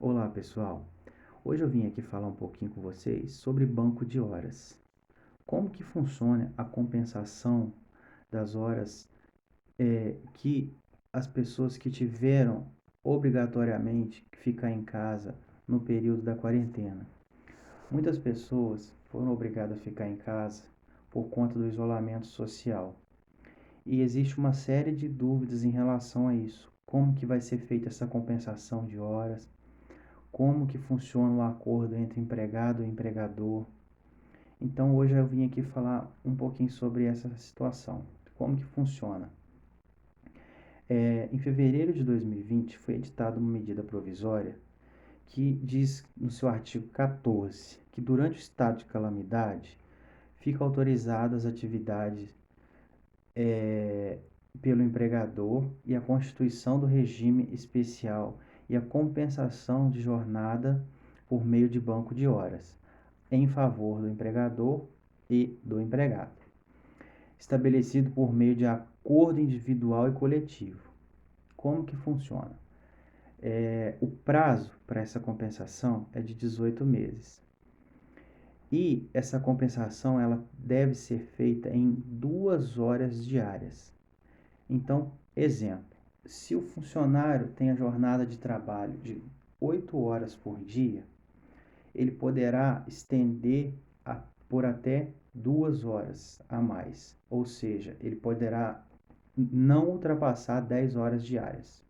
Olá, pessoal. Hoje eu vim aqui falar um pouquinho com vocês sobre banco de horas. Como que funciona a compensação das horas que as pessoas que tiveram obrigatoriamente que ficar em casa no período da quarentena. Muitas pessoas foram obrigadas a ficar em casa por conta do isolamento social. E existe uma série de dúvidas em relação a isso. Como que vai ser feita essa compensação de horas? Como que funciona o acordo entre empregado e empregador. Então hoje eu vim aqui falar um pouquinho sobre essa situação, como que funciona. Em fevereiro de 2020 foi editada uma medida provisória que diz no seu artigo 14 que durante o estado de calamidade fica autorizadas as atividades pelo empregador e a constituição do regime especial e a compensação de jornada por meio de banco de horas, em favor do empregador e do empregado, estabelecido por meio de acordo individual e coletivo. Como que funciona? O prazo para essa compensação é de 18 meses. E essa compensação ela deve ser feita em 2 horas diárias. Então, exemplo, se o funcionário tem a jornada de trabalho de 8 horas por dia, ele poderá estender por até 2 horas a mais, ou seja, ele poderá não ultrapassar 10 horas diárias.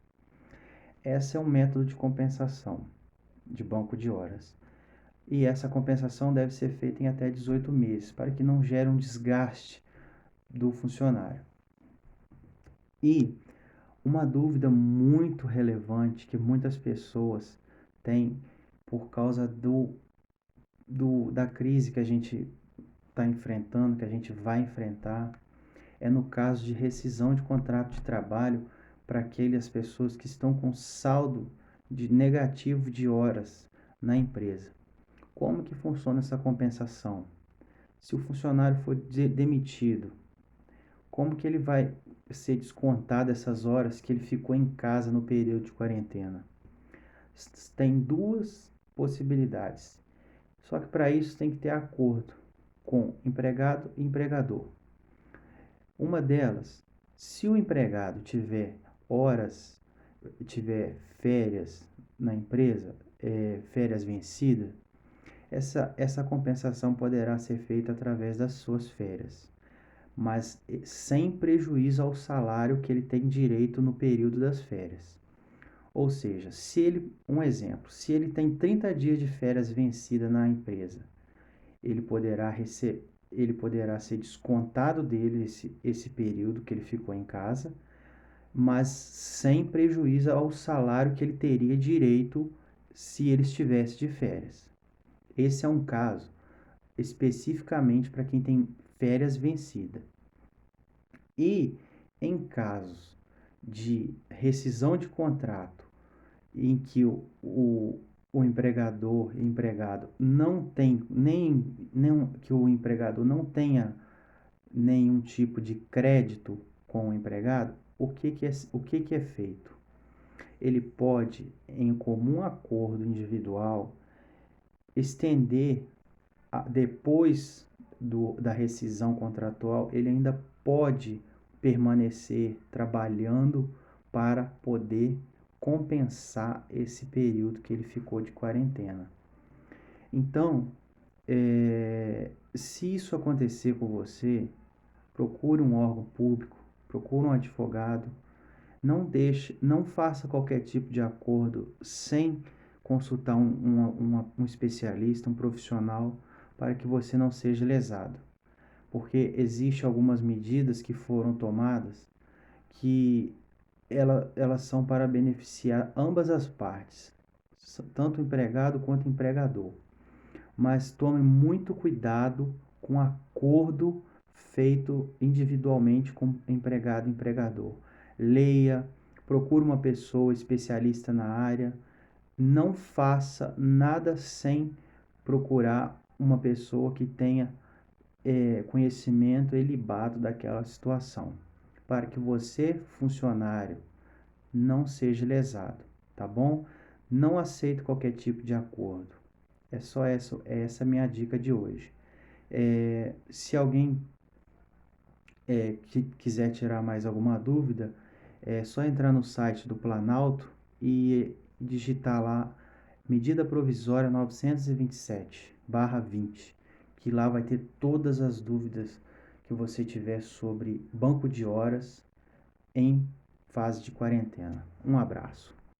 Esse é um método de compensação de banco de horas. E essa compensação deve ser feita em até 18 meses, para que não gere um desgaste do funcionário. E uma dúvida muito relevante que muitas pessoas têm por causa da crise que a gente está enfrentando, que a gente vai enfrentar, é no caso de rescisão de contrato de trabalho para aquelas pessoas que estão com saldo negativo de horas na empresa. Como que funciona essa compensação? Se o funcionário for demitido, como que ele vai ser descontado essas horas que ele ficou em casa no período de quarentena? Tem duas possibilidades. Só que para isso tem que ter acordo com empregado e empregador. Uma delas, se o empregado tiver férias na empresa, férias vencidas, essa compensação poderá ser feita através das suas férias, mas sem prejuízo ao salário que ele tem direito no período das férias. Ou seja, um exemplo, se ele tem 30 dias de férias vencida na empresa, ele poderá ser descontado dele esse período que ele ficou em casa, mas sem prejuízo ao salário que ele teria direito se ele estivesse de férias. Esse é um caso especificamente para quem tem férias vencidas. E em casos de rescisão de contrato em que o empregador e empregado não tem nem que o empregador não tenha nenhum tipo de crédito com o empregado, o que é feito? Ele pode, em comum acordo individual, estender depois da rescisão contratual, ele ainda pode permanecer trabalhando para poder compensar esse período que ele ficou de quarentena. Então, se isso acontecer com você, procure um órgão público, procure um advogado, não faça qualquer tipo de acordo sem consultar um especialista, um profissional, para que você não seja lesado. Porque existem algumas medidas que foram tomadas que elas são para beneficiar ambas as partes, tanto o empregado quanto o empregador. Mas tome muito cuidado com o acordo feito individualmente com empregado e empregador. Leia, procure uma pessoa especialista na área, não faça nada sem procurar uma pessoa que tenha conhecimento ilibado daquela situação, para que você, funcionário, não seja lesado, tá bom? Não aceito qualquer tipo de acordo. É só essa minha dica de hoje. Se alguém que quiser tirar mais alguma dúvida, é só entrar no site do Planalto e digitar lá medida provisória 927/20, que lá vai ter todas as dúvidas que você tiver sobre banco de horas em fase de quarentena. Um abraço.